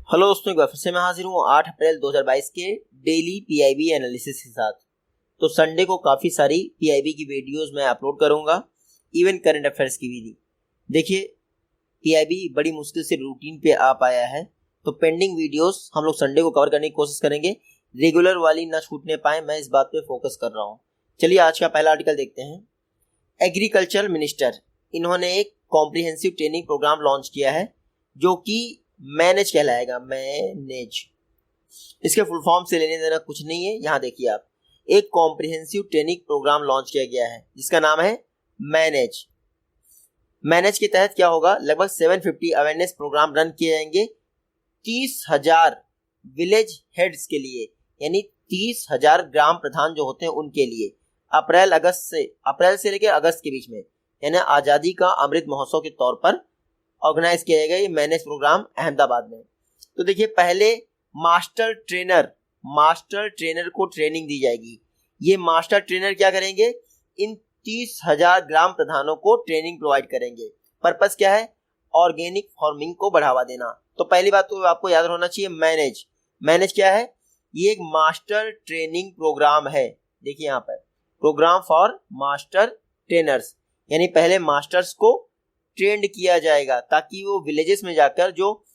Hello दोस्तों, एक बार फिर से मैं हाजिर हूँ 8 अप्रैल 2022 के डेली पीआईबी एनालिसिस के साथ। तो संडे को काफ़ी सारी पीआईबी की वीडियोस मैं अपलोड करूँगा, इवन करंट अफेयर्स की भी। देखिए, पीआईबी बड़ी मुश्किल से रूटीन पे आ पाया है, तो पेंडिंग वीडियोस हम लोग संडे को कवर करने की कोशिश करेंगे। रेगुलर वाली ना छूटने पाए, मैं इस बात पर फोकस कर रहा हूँ। चलिए आज का पहला आर्टिकल देखते हैं। एग्रीकल्चर मिनिस्टर, इन्होंने एक कॉम्प्रिहेंसिव ट्रेनिंग प्रोग्राम लॉन्च किया है जो कि मैनेज कहलाएगा। मैनेज, इसके फुल फॉर्म से लेने देना कुछ नहीं है। यहाँ देखिए आप, एक कॉम्प्रिहेंसिव ट्रेनिंग प्रोग्राम लॉन्च किया गया है जिसका नाम है मैनेज। मैनेज के तहत क्या होगा, लगभग 750 अवेयरनेस प्रोग्राम रन किए जाएंगे 30,000 विलेज हेड्स के लिए, यानी 30,000 ग्राम प्रधान जो होते हैं उनके लिए। अप्रैल से लेकर अगस्त के बीच में, यानी आज़ादी का अमृत महोत्सव के तौर पर ऑर्गेनाइज किया जाएगा ये मैनेज प्रोग्राम अहमदाबाद में। तो देखिए, पहले मास्टर ट्रेनर को ट्रेनिंग दी जाएगी। ये मास्टर ट्रेनर क्या करेंगे, इन 30,000 ग्राम प्रधानों को ट्रेनिंग प्रोवाइड करेंगे। पर्पस क्या है, ऑर्गेनिक फार्मिंग को बढ़ावा देना। तो पहली बात तो आपको याद होना चाहिए, मैनेज क्या है, ये एक मास्टर ट्रेनिंग प्रोग्राम है। देखिए यहाँ पर, प्रोग्राम फॉर मास्टर ट्रेनर्स, यानी पहले मास्टर्स को ट्रेंड किया जाएगा ताकि वो विलेजेस में जाकर जो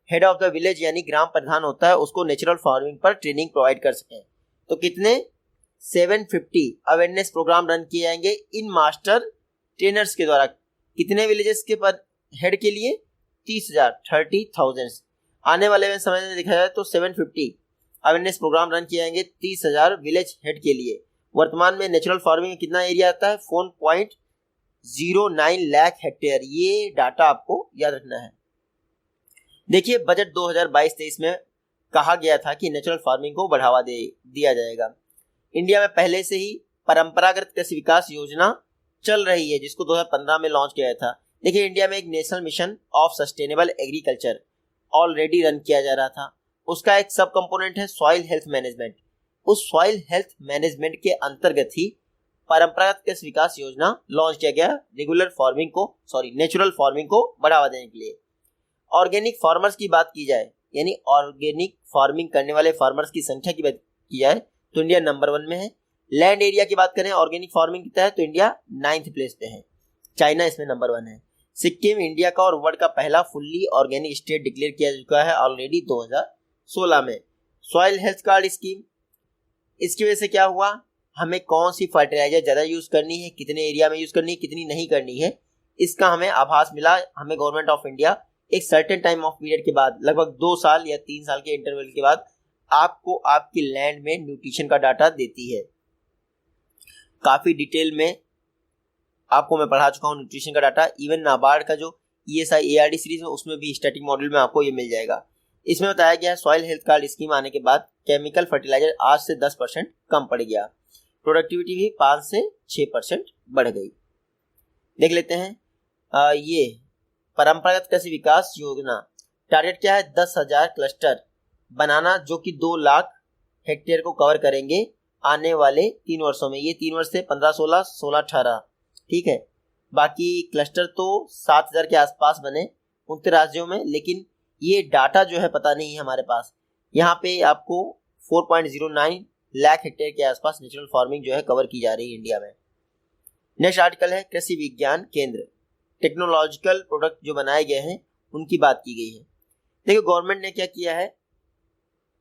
हेड ऑफ द विलेज यानी ग्राम प्रधान होता है उसको नेचुरल फार्मिंग पर ट्रेनिंग प्रोवाइड कर सकें। तो कितने 750 अवेयरनेस प्रोग्राम रन किए जाएंगे इन मास्टर ट्रेनर्स के द्वारा। कितने विलेजेस के पर हेड के लिए, 30,000 आने वाले समय में देखा जाए तो 750 अवेयरनेस प्रोग्राम रन किए जाएंगे 30,000 विलेज हेड के लिए। वर्तमान में नेचुरल फार्मिंग में कितना एरिया आता है, 4.09 लाख हेक्टेयर। ये डाटा आपको याद रखना है। देखिए, बजट 2022-23 में कहा गया था कि नेचुरल फार्मिंग को बढ़ावा दिया जाएगा। इंडिया में पहले से ही परंपरागत कृषि विकास योजना चल रही है जिसको 2015 में लॉन्च किया था। देखिए, इंडिया में एक national mission of sustainable agriculture already run किया जा रहा था। उसका एक सब कंपोनेंट है सॉइल हेल्थ मैनेजमेंट। उस सॉइल हेल्थ मैनेजमेंट के अंतर्गत ही परंपरागत कृषि विकास योजना लॉन्च किया गया, नेचुरल फार्मिंग को बढ़ावा देने के लिए। ऑर्गेनिक फार्मर्स की बात की जाए, यानी ऑर्गेनिक फार्मिंग करने वाले फार्मर्स की संख्या की बात की जाए तो इंडिया नंबर 1 में है। लैंड एरिया की बात करें ऑर्गेनिक फार्मिंग के तहत तो इंडिया 9th प्लेस पे है। चाइना इसमें नंबर 1 है। सिक्किम इंडिया का और वर्ल्ड का पहला फुल्ली ऑर्गेनिक स्टेट डिक्लेयर किया चुका है ऑलरेडी 2016 में। सॉइल हेल्थ कार्ड स्कीम, इसकी वजह से क्या हुआ, हमें कौन सी फर्टिलाइजर ज़्यादा यूज़ करनी है, कितने एरिया में यूज़ करनी है, कितनी नहीं करनी है, इसका हमें आभास मिला। हमें गवर्नमेंट ऑफ इंडिया एक सर्टेन टाइम ऑफ पीरियड के बाद, लगभग 2 साल या 3 साल के इंटरवल के बाद, आपको आपकी लैंड में न्यूट्रिशन का डाटा देती है। काफ़ी डिटेल में आपको मैं पढ़ा चुका हूँ न्यूट्रिशन का डाटा। इवन नाबार्ड का जो ESI ARD सीरीज है उसमें भी स्टैटिक मॉड्यूल में आपको ये मिल जाएगा। इसमें बताया गया है सॉइल हेल्थ कार्ड स्कीम आने के बाद केमिकल फर्टिलाइजर आज से 10% कम पड़ गया, प्रोडक्टिविटी भी 5 से 6% बढ़ गई। देख लेते हैं ये परंपरागत कृषि विकास योजना टारगेट क्या है, 10,000 क्लस्टर बनाना जो कि 2 लाख हेक्टेयर को कवर करेंगे आने वाले 3 वर्षों में। ये 3 वर्ष से 15-16, 16-18, ठीक है। बाकी क्लस्टर तो 7,000 के आसपास बने 29 राज्यों में, लेकिन ये डाटा जो है पता नहीं है हमारे पास। यहाँ पे आपको 4.09 लाख हेक्टेयर के आसपास नेचुरल फार्मिंग जो है कवर की जा रही है इंडिया में। नेक्स्ट आर्टिकल है कृषि विज्ञान केंद्र। टेक्नोलॉजिकल प्रोडक्ट जो बनाए गए हैं उनकी बात की गई है। देखिए, गवर्नमेंट ने क्या किया है,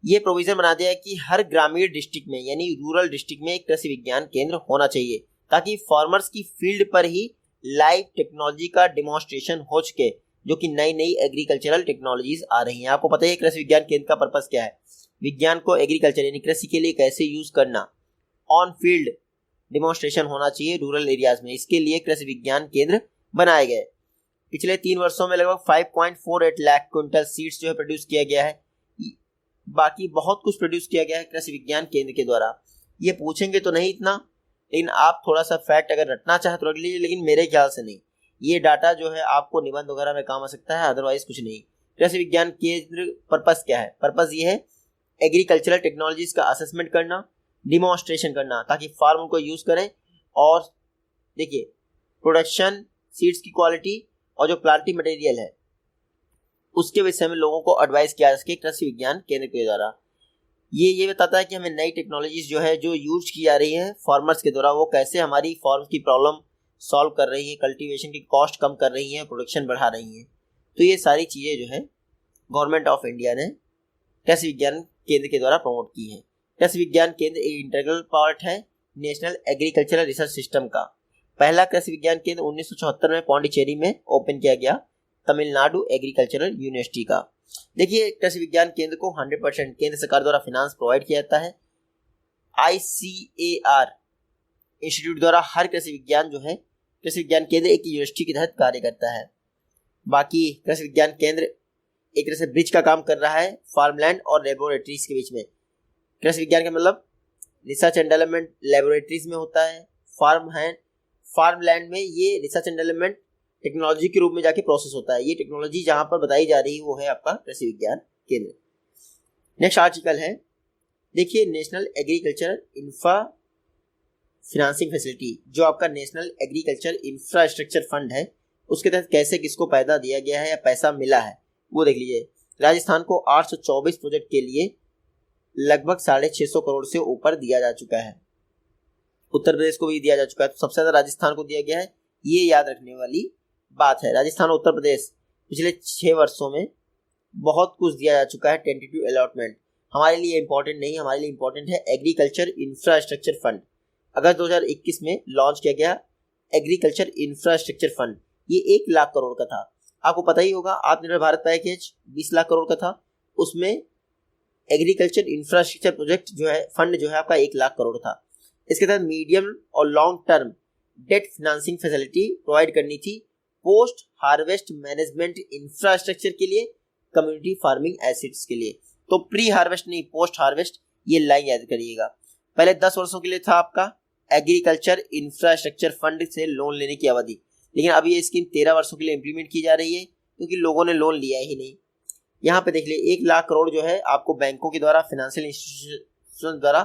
ये प्रोविजन बना दिया है कि हर ग्रामीण डिस्ट्रिक्ट में यानी रूरल डिस्ट्रिक्ट में एक कृषि विज्ञान केंद्र होना चाहिए ताकि फार्मर्स की फील्ड पर ही लाइव टेक्नोलॉजी का डिमॉन्स्ट्रेशन हो सके, जो कि नई नई एग्रीकल्चरल टेक्नोलॉजीज आ रही हैं। आपको पता है कृषि विज्ञान केंद्र का पर्पस क्या है, विज्ञान को एग्रीकल्चर यानी कृषि के लिए कैसे यूज करना, ऑन फील्ड डिमॉन्स्ट्रेशन होना चाहिए रूरल एरियाज में। इसके लिए कृषि विज्ञान केंद्र बनाए गए। पिछले 3 वर्षों में लगभग 5.48 लाख क्विंटल सीड्स जो है प्रोड्यूस किया गया है। बाकी बहुत कुछ प्रोड्यूस किया गया है कृषि विज्ञान केंद्र के द्वारा। ये पूछेंगे तो नहीं इतना, लेकिन आप थोड़ा सा फैक्ट अगर रटना चाहे तो रट लीजिए, लेकिन मेरे ख्याल से नहीं। ये डाटा जो है आपको निबंध वगैरह में काम आ सकता है, अदरवाइज कुछ नहीं। कृषि विज्ञान केंद्र पर्पस क्या है, पर्पस ये है एग्रीकल्चरल टेक्नोलॉजीज का असेसमेंट करना, डिमॉन्स्ट्रेशन करना ताकि फार्म उनको यूज करें। और देखिए, प्रोडक्शन, सीड्स की क्वालिटी और जो प्लांटिंग मटेरियल है उसके विषय में लोगों को एडवाइस किया जा सके कृषि विज्ञान केंद्र के द्वारा। ये बताता है कि हमें नई टेक्नोलॉजीज जो है जो यूज की जा रही है फार्मर्स के द्वारा, वो कैसे हमारी फार्म की प्रॉब्लम सॉल्व कर रही है, कल्टीवेशन की कॉस्ट कम कर रही है, प्रोडक्शन बढ़ा रही है। तो ये सारी चीज़ें जो है गवर्नमेंट ऑफ इंडिया ने कृषि विज्ञान केंद्र के द्वारा प्रमोट की है। कृषि विज्ञान केंद्र एक इंटीग्रल पार्ट है नेशनल एग्रीकल्चरल रिसर्च सिस्टम का। पहला कृषि विज्ञान केंद्र 1974 में पौंडीचेरी में ओपन किया गया, तमिलनाडु एग्रीकल्चरल यूनिवर्सिटी का। देखिए, कृषि विज्ञान केंद्र को 100% केंद्र सरकार द्वारा फाइनेंस प्रोवाइड किया जाता है। ICAR इंस्टीट्यूट द्वारा हर कृषि विज्ञान जो है कृषि विज्ञान केंद्र एक यूनिवर्सिटी के तहत कार्य करता है। बाकी कृषि विज्ञान केंद्र एक तरह से ब्रिज का काम कर रहा है फार्मलैंड और लेबोरेटरीज के बीच में। कृषि विज्ञान का मतलब रिसर्च एंड डेवलपमेंट लेबोरेटरीज में होता है, फार्मलैंड में ये रिसर्च एंड डेवलपमेंट टेक्नोलॉजी के रूप में जाके प्रोसेस होता है। ये टेक्नोलॉजी जहां पर बताई जा रही है वो है आपका कृषि विज्ञान केंद्र। नेक्स्ट आर्टिकल है, देखिए, national agriculture infra financing facility, जो आपका नेशनल एग्रीकल्चर इंफ्रास्ट्रक्चर फंड है, उसके तहत कैसे किसको पैसा दिया गया है या पैसा मिला है वो देख लीजिए। राजस्थान को 824 प्रोजेक्ट के लिए लगभग 650 करोड़ से ऊपर दिया जा चुका है। उत्तर प्रदेश को भी दिया जा चुका है, तो सबसे ज्यादा राजस्थान को दिया गया है, ये याद रखने वाली बात है। राजस्थान और उत्तर प्रदेश पिछले 6 वर्षों में बहुत कुछ दिया जा चुका है टेंटेटिव अलॉटमेंट। हमारे लिए इंपॉर्टेंट नहीं, हमारे लिए इंपॉर्टेंट है एग्रीकल्चर इंफ्रास्ट्रक्चर फंड। अगस्त 2021 में लॉन्च किया गया एग्रीकल्चर इंफ्रास्ट्रक्चर फंड, ये 1 लाख करोड़ का था। आपको पता ही होगा आत्मनिर्भर भारत पैकेज 20 लाख करोड़ का था, उसमें एग्रीकल्चर इंफ्रास्ट्रक्चर प्रोजेक्ट जो है फंड जो है आपका 1 लाख करोड़ था। इसके तहत मीडियम और long term debt financing facility provide करनी थी पोस्ट हार्वेस्ट मैनेजमेंट इंफ्रास्ट्रक्चर के लिए, कम्युनिटी फार्मिंग एसेट्स के लिए। तो प्री हार्वेस्ट नहीं, पोस्ट हार्वेस्ट, ये लाइन याद करिएगा। पहले 10 वर्षों के लिए था आपका एग्रीकल्चर इंफ्रास्ट्रक्चर फंड से लोन लेने की अवधि, लेकिन अब ये स्कीम 13 वर्षों के लिए इंप्लीमेंट की जा रही है क्योंकि लोगों ने लोन लिया ही नहीं। यहाँ पे देख लिए 1 लाख करोड़ जो है आपको बैंकों के द्वारा, फाइनेंशियल इंस्टीट्यूशन द्वारा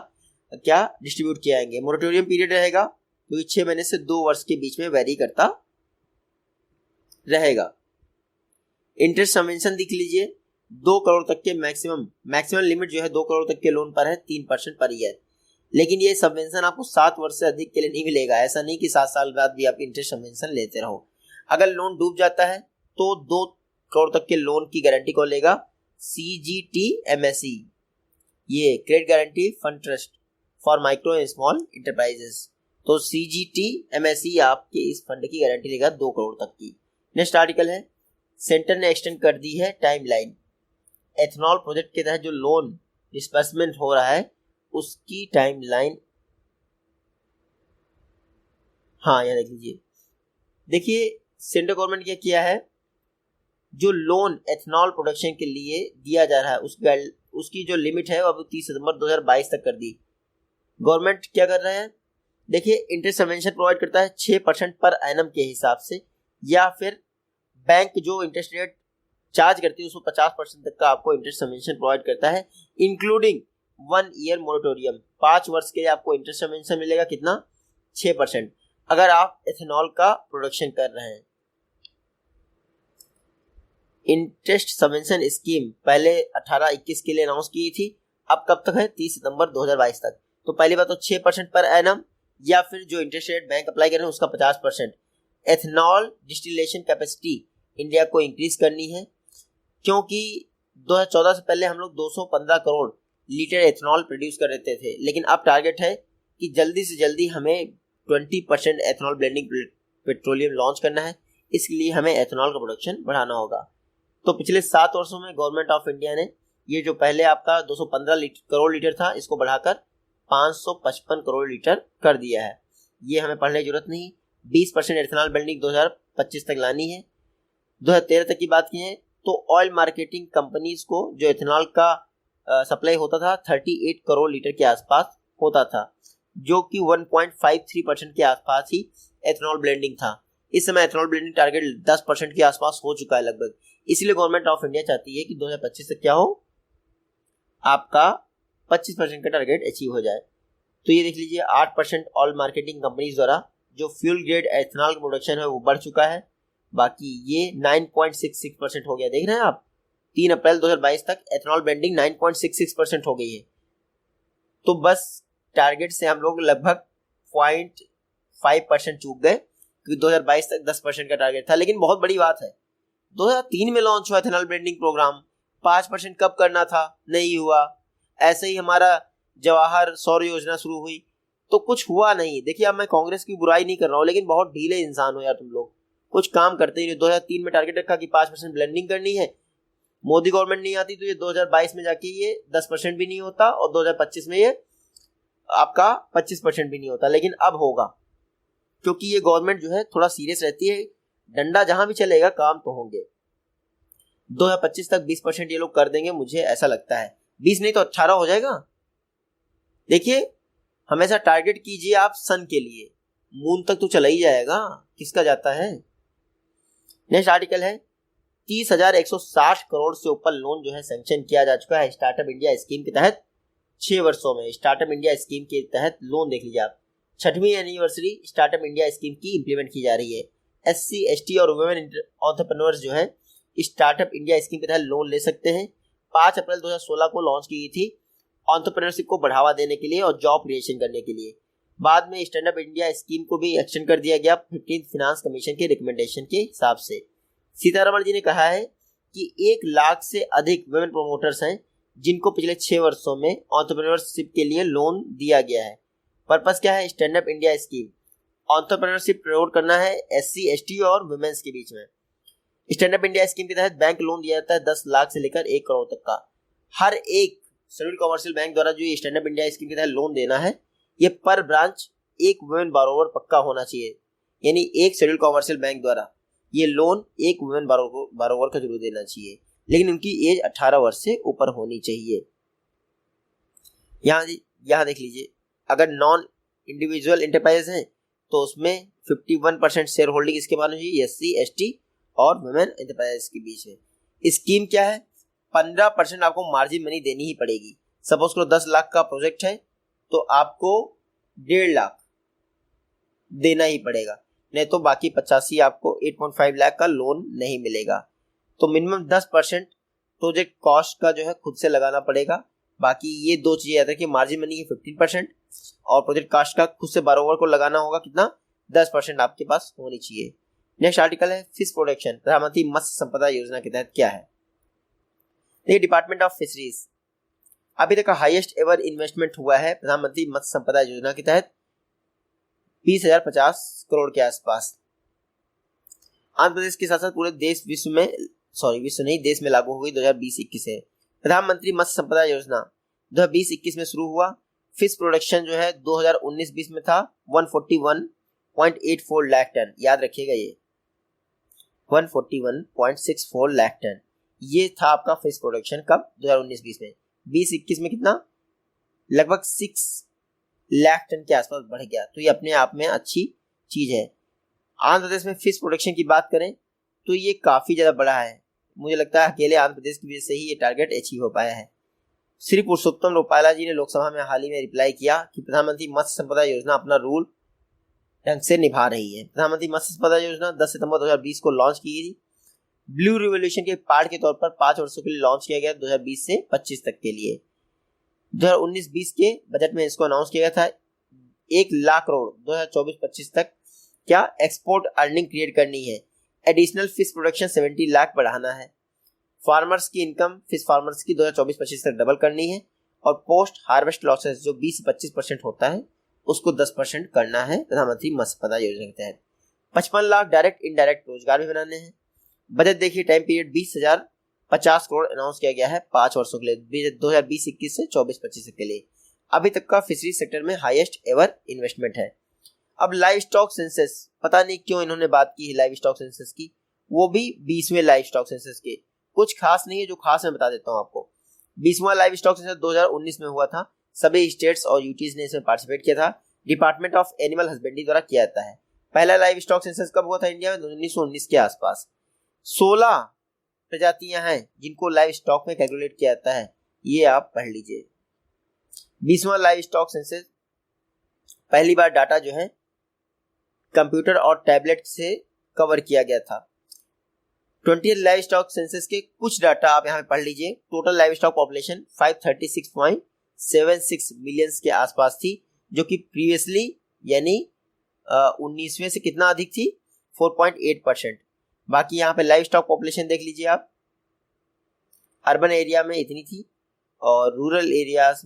क्या डिस्ट्रीब्यूट किए जाएंगे। मोरेटोरियम पीरियड रहेगा क्योंकि 6 महीने से 2 वर्ष के बीच में वेरी करता रहेगा। इंटरेस्ट सबवेंशन देख लीजिए, 2 करोड़ तक के मैक्सिमम लिमिट जो है 2 करोड़ तक के लोन पर है, 3% पर ईयर। लेकिन ये सबवेंशन आपको 7 वर्ष से अधिक के लिए नहीं मिलेगा। ऐसा नहीं कि 7 साल बाद भी आप इंटरेस्ट सबवेंशन लेते रहो। अगर लोन डूब जाता है तो 2 करोड़ तक के लोन की गारंटी कौन लेगा? CGTMSE, ये credit guarantee fund trust for micro and small enterprises. तो CGTMSE आपके इस फंड की गारंटी लेगा 2 करोड़ तक की। नेक्स्ट आर्टिकल है, सेंटर ने एक्सटेंड कर दी है टाइमलाइन। एथेनॉल प्रोजेक्ट के तहत जो लोन डिस्बर्समेंट हो रहा है उसकी टाइमलाइन, हाँ यहाँ देख लीजिए। देखिए, सेंट्रल गवर्नमेंट क्या किया है, जो लोन एथेनॉल प्रोडक्शन के लिए दिया जा रहा है उसकी जो लिमिट है वो अब 30 सितंबर 2022 तक कर दी। गवर्नमेंट क्या कर रहा है, देखिए, इंटरेस्ट सबवेंशन प्रोवाइड करता है 6% पर एनम के हिसाब से, या फिर बैंक जो इंटरेस्ट रेट चार्ज करती है उसको 50% तक का आपको इंटरेस्ट सबवेंशन प्रोवाइड करता है, इंक्लूडिंग 1 ईयर मोरेटोरियम। 5 वर्ष के लिए आपको इंटरेस्ट सबवेंशन मिलेगा, कितना? 6%, अगर आप एथेनॉल का प्रोडक्शन कर रहे हैं। इंटरेस्ट सबवेंशन स्कीम पहले 18-21 के लिए अनाउंस की थी, अब कब तक है? 30 सितंबर 2022 तक। तो पहली बात तो 6% पर एनम, या फिर जो इंटरेस्ट रेट बैंक अप्लाई कर रहे हैं उसका 50%। एथेनॉल डिस्टिलेशन कैपेसिटी इंडिया को इंक्रीज करनी है, क्योंकि 2014 से पहले हम लोग 215 करोड़ लीटर एथेनॉल प्रोड्यूस कर रहे थे, लेकिन अब टारगेट है कि जल्दी से जल्दी हमें 20% एथेनॉल ब्लेंडिंग पेट्रोलियम लॉन्च करना है। इसलिए हमें एथेनॉल का प्रोडक्शन बढ़ाना होगा। तो पिछले 7 वर्षों में गवर्नमेंट ऑफ इंडिया ने ये जो पहले आपका 215 करोड़ लीटर था इसको बढ़ाकर 555 करोड़ लीटर कर दिया है। ये हमें पढ़ने की जरूरत नहीं। 20% एथेनॉल ब्लेंडिंग 2025 तक लानी है। 2013 तक की बात की है तो ऑयल मार्केटिंग कंपनीज को जो एथेनॉल का सप्लाई होता था 38 करोड़ लीटर के आसपास होता था, जो कि 1.53% के आसपास ही एथेनॉल ब्लेंडिंग था। इस समय एथेनॉल ब्लेंडिंग टारगेट 10% के आसपास हो चुका है लगभग। इसलिए गवर्नमेंट ऑफ इंडिया चाहती है कि 2025 तक क्या हो, आपका 25% का टारगेट अचीव हो जाए। तो ये देख लीजिए 8% ऑयल मार्केटिंग कंपनीज द्वारा जो फ्यूल ग्रेड एथेनॉल का प्रोडक्शन है वो बढ़ चुका है। बाकी ये 9.66% हो गया, देख रहे हैं आप। 3 अप्रैल 2022 तक एथेनॉल ब्लेंडिंग 9.66% हो गई है। तो बस टारगेट से हम लोग लगभग 0.5% चूक गए, क्योंकि 2022 तक 10% का टारगेट था। लेकिन बहुत बड़ी बात है, 2003 में लॉन्च हुआ एथेनॉल ब्लेंडिंग प्रोग्राम, 5% कब करना था, नहीं हुआ। ऐसे ही हमारा जवाहर सौर योजना शुरू हुई, तो कुछ हुआ नहीं। देखिए, अब मैं कांग्रेस की बुराई नहीं कर रहा हूँ, लेकिन बहुत ढीले इंसान हो यार तुम लोग, कुछ काम करते ही नहीं। 2003 में टारगेट रखा कि 5% ब्लेंडिंग करनी है, मोदी गवर्नमेंट नहीं आती तो ये 2022 में जाके ये 10% भी नहीं होता, और 2025 में ये आपका 25% भी नहीं होता। लेकिन अब होगा, क्योंकि ये गवर्नमेंट जो है थोड़ा सीरियस रहती है। डंडा जहां भी चलेगा काम तो होंगे। 2025 तक 20% ये लोग कर देंगे, मुझे ऐसा लगता है। 20 नहीं तो 18 हो जाएगा। देखिए, हमेशा टारगेट कीजिए आप सन के लिए, मून तक तो चला ही जाएगा, किसका जाता है। नेक्स्ट आर्टिकल है 30,160 करोड़ से ऊपर लोन जो है सैंक्शन किया जा चुका है स्टार्टअप इंडिया स्कीम के तहत 6 वर्षों में। स्टार्टअप इंडिया स्कीम के तहत लोन देख लीजिए आप, 6वीं एनिवर्सरी स्टार्टअप इंडिया स्कीम की इंप्लीमेंट की जा रही है। SC, ST और वुमेन एंटरप्रेन्योर्स जो है स्टार्टअप इंडिया स्कीम के तहत लोन ले सकते हैं। 5 अप्रैल 2016 को लॉन्च की गई थी एंटरप्रेन्योरशिप को बढ़ावा देने के लिए और जॉब क्रिएशन करने के लिए। बाद में स्टैंड अप इंडिया स्कीम को भी एक्सटेंड कर दिया गया 15th फाइनेंस कमीशन के रिकमेंडेशन के हिसाब से। सीतारमण जी ने कहा है कि 1 लाख से अधिक वुमेन प्रोमोटर्स हैं जिनको पिछले 6 वर्षों में एंटरप्रेन्योरशिप के लिए लोन दिया गया है। पर्पस क्या है stand up India scheme? Entrepreneurship promote करना है SC, ST और वुमेन्स के बीच में। स्टैंड अप इंडिया स्कीम के तहत बैंक लोन दिया जाता है 10 लाख से लेकर 1 करोड़ तक का। हर एक शेड्यूल्ड कमर्शियल बैंक द्वारा जो ये स्टैंड अप इंडिया स्कीम के तहत लोन देना है, ये पर ब्रांच एक वुमेन बारोवर पक्का होना चाहिए। यानी एक शेड्यूल्ड कमर्शियल बैंक द्वारा ये लोन एक वुमेन बारोवर का जरूर देना चाहिए, लेकिन उनकी एज 18 वर्ष से ऊपर होनी चाहिए। यहाँ देख लीजिए, अगर नॉन इंडिविजुअल एंटरप्राइज हैं तो उसमें 51% शेयर होल्डिंग इसके मालूम चाहिए SC, ST और वुमेन एंटरप्राइज के बीच में। स्कीम क्या है? 15% आपको मार्जिन मनी देनी ही पड़ेगी। सपोज करो 10 लाख का प्रोजेक्ट है तो आपको 1.5 लाख देना ही पड़ेगा, नहीं तो बाकी 85 आपको 8.5 लाख का लोन नहीं मिलेगा। तो मिनिमम 10% प्रोजेक्ट कॉस्ट का जो है खुद से लगाना पड़ेगा। बाकी ये दो चीजें याद रखिए, मार्जिन मनी की 15% और प्रोजेक्ट कॉस्ट का खुद से बारोवर को लगाना होगा कितना, 10% आपके पास होनी चाहिए। नेक्स्ट आर्टिकल है फिश प्रोडक्शन, प्रधानमंत्री मत्स्य संपदा योजना के तहत क्या है। देखिए, डिपार्टमेंट ऑफ फिशरीज अभी तक का हाईएस्ट एवर इन्वेस्टमेंट हुआ है प्रधानमंत्री मत्स्य संपदा योजना के तहत 20,050 करोड़ के आसपास। आंध्र प्रदेश के साथ साथ पूरे देश देश में लागू हुई 2020-21 से। प्रधानमंत्री मत्स्य संपदा योजना 2020-21 में शुरू हुआ। फिश प्रोडक्शन जो है 2019-20 में था 141.84 लाख टन। याद रखिएगा, ये 141.64 लाख टन ये था आपका फिश प्रोडक्शन कब, 2019-20 में। 2021 में कितना, लगभग 6 लाख टन के आसपास बढ़ गया। तो ये अपने आप में अच्छी चीज है। आंध्र प्रदेश में फिश प्रोडक्शन की बात करें तो ये काफी ज्यादा बड़ा है। मुझे लगता है अकेले आंध्र प्रदेश की वजह से ही ये टारगेट अचीव हो पाया है। श्री पुरुषोत्तम रुपाला जी ने लोकसभा में हाल ही में रिप्लाई किया कि प्रधानमंत्री मत्स्य संपदा योजना अपना रूल ढंग से निभा रही है। प्रधानमंत्री मत्स्य संपदा योजना 10 सितंबर 2020 को लॉन्च की गई थी। ब्लू रिवोल्यूशन के पार्ट के तौर पर 5 वर्षों के लिए लॉन्च किया गया 2020 से 25 तक के लिए। 2019-20 के बजट में इसको अनाउंस किया गया था 1 लाख करोड़ 2024-25 तक क्या एक्सपोर्ट अर्निंग क्रिएट करनी है। एडिशनल फिश प्रोडक्शन 70 लाख बढ़ाना है। फार्मर्स की इनकम फिश फार्मर्स की 2024-25 तक डबल करनी है। और पोस्ट हार्वेस्ट लॉसेस जो 20-25% होता है उसको 10% करना है प्रधानमंत्री मत्स्य संपदा योजना के तहत। 55 लाख डायरेक्ट इनडायरेक्ट रोजगार भी बनाने हैं। बजट देखिए, टाइम पीरियड 20,050 करोड़ अनाउंस किया गया है 5 वर्षों के लिए, 2020-21 से 24-25 के लिए। अभी तक का फिशरी सेक्टर में हाईएस्ट एवर इन्वेस्टमेंट है। अब लाइव स्टॉक सेंसस, पता नहीं क्यों इन्होंने बात की है लाइव स्टॉक सेंसस की, वो भी 20वें लाइव स्टॉक सेंसस के। कुछ खास नहीं है, जो खास मैं बता देता हूँ आपको। 20वां लाइव स्टॉक सेंसस 2019 में हुआ था। सभी स्टेट्स और यूटीज ने इसमें पार्टिसिपेट किया था। डिपार्टमेंट ऑफ एनिमल हस्बेंड्री द्वारा किया जाता है। पहला लाइव स्टॉक सेंसस कब हुआ था इंडिया में, 1919 के आसपास। 16 प्रजातियां हैं जिनको लाइव स्टॉक में कैलकुलेट किया जाता है, ये आप पढ़ लीजिए। 20वां लाइव स्टॉक सेंसस पहली बार डाटा जो है कंप्यूटर और टैबलेट से कवर किया गया था। 20th लाइव स्टॉक सेंसस के कुछ डाटा आप यहाँ पे पढ़ लीजिए। Total live stock population 536.76 millions के आसपास थी, जो कि प्रीवियसली यानी 19वें से कितना अधिक थी, 4.8%। बाकी यहाँ पे लाइव स्टॉक पॉपुलेशन देख लीजिए आप, अर्बन एरिया में इतनी थी और रूरल एरियाज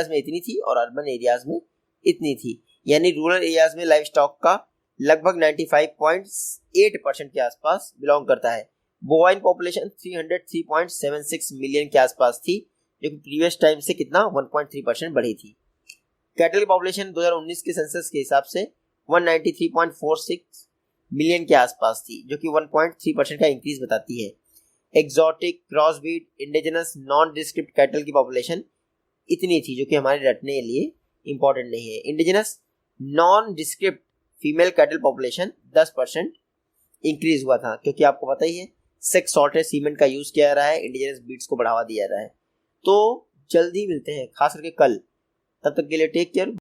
में इतनी थी और अर्बन एरियाज में इतनी थी, यानी रूरल एरियाज में लाइव स्टॉक का लगभग 95.8% के आसपास बिलोंग करता है। बोवाइन पॉपुलेशन 303.76 मिलियन के आसपास थी, जो कि प्रीवियस टाइम से कितना 1.3% बढ़ी थी। कैटल की पॉपुलेशन 2019 के सेंसस के हिसाब से 193.46 मिलियन के आसपास थी, जो कि 1.3% का इंक्रीज बताती है। Exotic, crossbreed, indigenous, non describe cattle की पॉपुलेशन इतनी थी, जो कि हमारे रटने के लिए इंपॉर्टेंट नहीं है। Indigenous non describe female cattle population 10% increase हुआ था, क्योंकि आपको पता ही है सेक्स सॉर्टेड सीमेंट का यूज किया जा रहा है, इंडिजिनस ब्रीड्स को बढ़ावा दिया जा रहा है। तो जल्दी मिलते हैं, खास करके कल। तब तक के लिए टेक केयर।